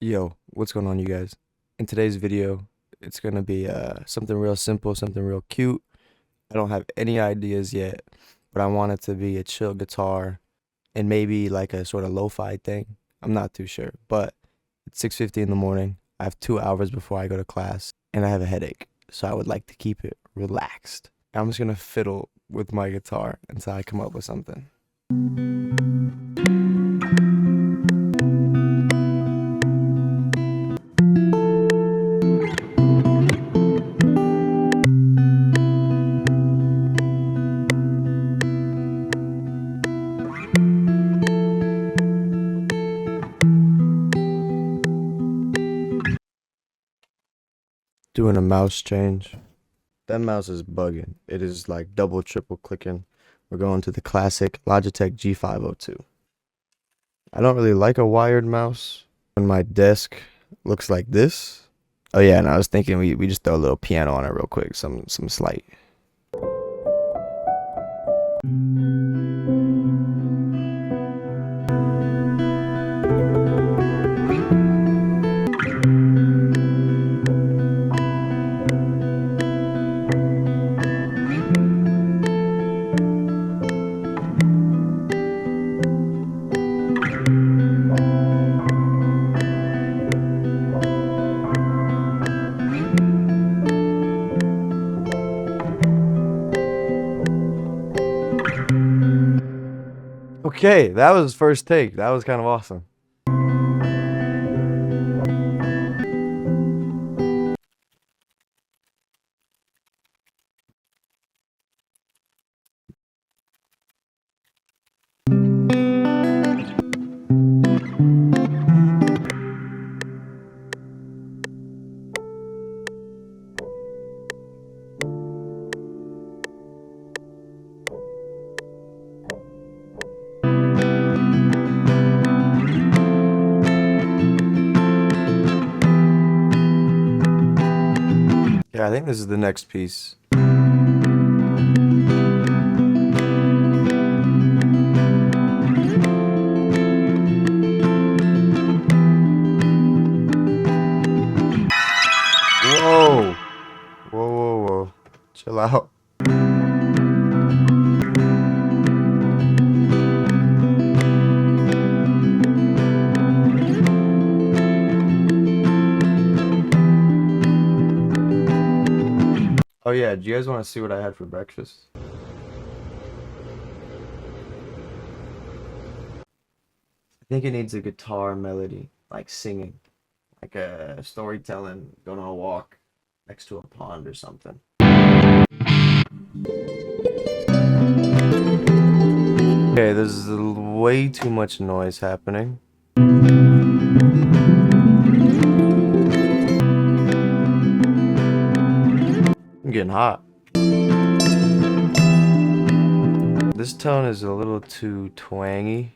Yo, what's going on, you guys? In today's video, it's gonna be something real simple, something real cute. I don't have any ideas yet, but I want it to be a chill guitar and maybe like a sort of lo-fi thing. I'm not too sure, but it's 6:50 in the morning. I have 2 hours before I go to class, and I have a headache, so I would like to keep it relaxed. I'm just gonna fiddle with my guitar until I come up with something. Doing a mouse change. That mouse is bugging. It is like double, triple clicking. We're going to the classic Logitech G502. I don't really like a wired mouse. When my desk looks like this. Oh yeah, and I was thinking we just throw a little piano on it real quick, some slight. Okay, that was first take. That was kind of awesome. Yeah, I think this is the next piece. Whoa. Whoa, whoa, whoa. Chill out. Oh yeah, do you guys want to see what I had for breakfast? I think it needs a guitar melody, like singing, like a storytelling, going on a walk next to a pond or something. Okay, there's way too much noise happening. I'm getting hot. This tone is a little too twangy.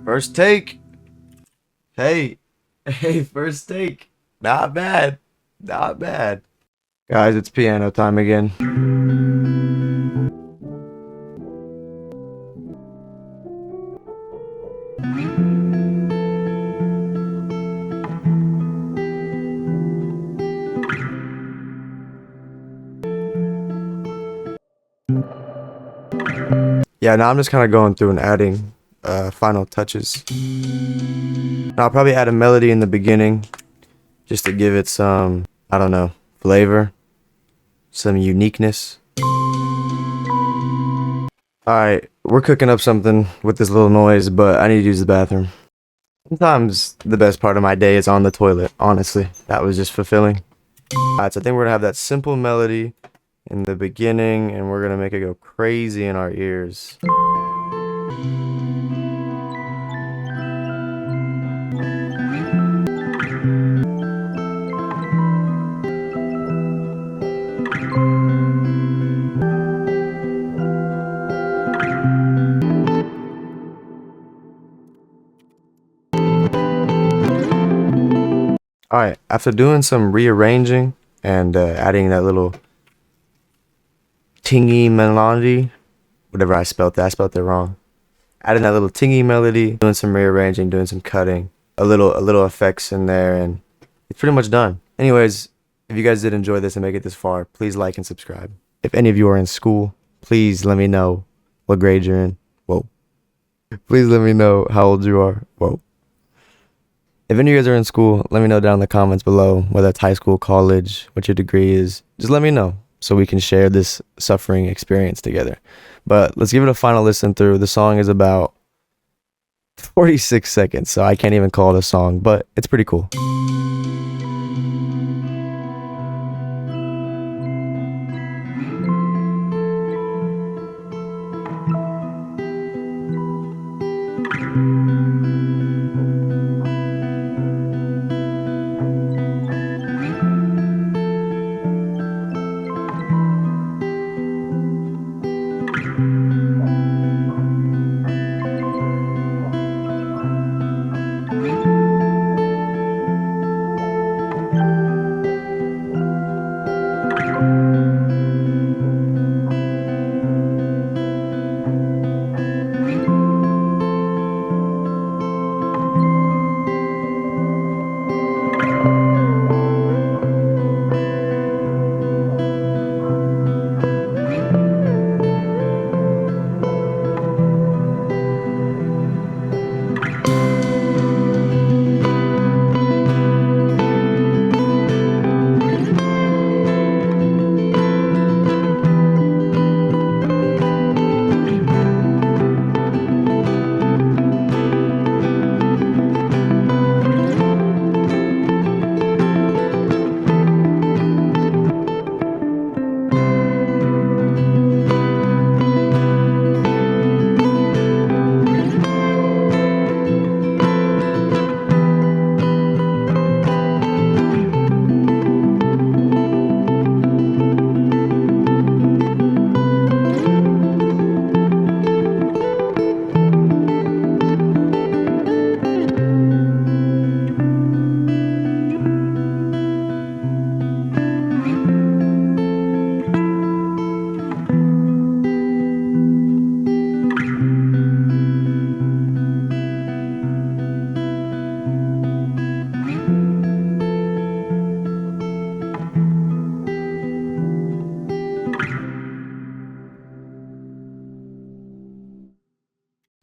First take. Hey, hey, first take. Not bad. Not bad. Guys, it's piano time again. Yeah, now I'm just kind of going through and adding final touches. Now I'll probably add a melody in the beginning just to give it some, I don't know, flavor, some uniqueness. All right, we're cooking up something with this little noise, but I need to use the bathroom. Sometimes the best part of my day is on the toilet, honestly. That was just fulfilling. All right, so I think we're gonna have that simple melody in the beginning, and we're gonna make it go crazy in our ears. All right, after doing some rearranging and adding that little tingy melody, whatever I spelled that wrong. Adding that little tingy melody, doing some rearranging, doing some cutting, a little effects in there, and it's pretty much done. Anyways, if you guys did enjoy this and make it this far, please like and subscribe. If any of you are in school, please let me know what grade you're in. Whoa. Please let me know how old you are. Whoa. If any of you guys are in school, let me know down in the comments below, whether it's high school, college, what your degree is. Just let me know so we can share this suffering experience together. But let's give it a final listen through. The song is about 46 seconds, so I can't even call it a song, but it's pretty cool.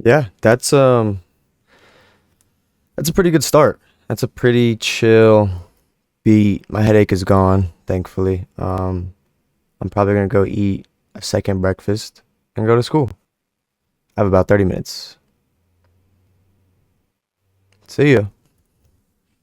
Yeah, that's a pretty good start. That's a pretty chill beat. My headache is gone, thankfully. I'm probably gonna go eat a second breakfast and go to school. I have about 30 minutes. See ya.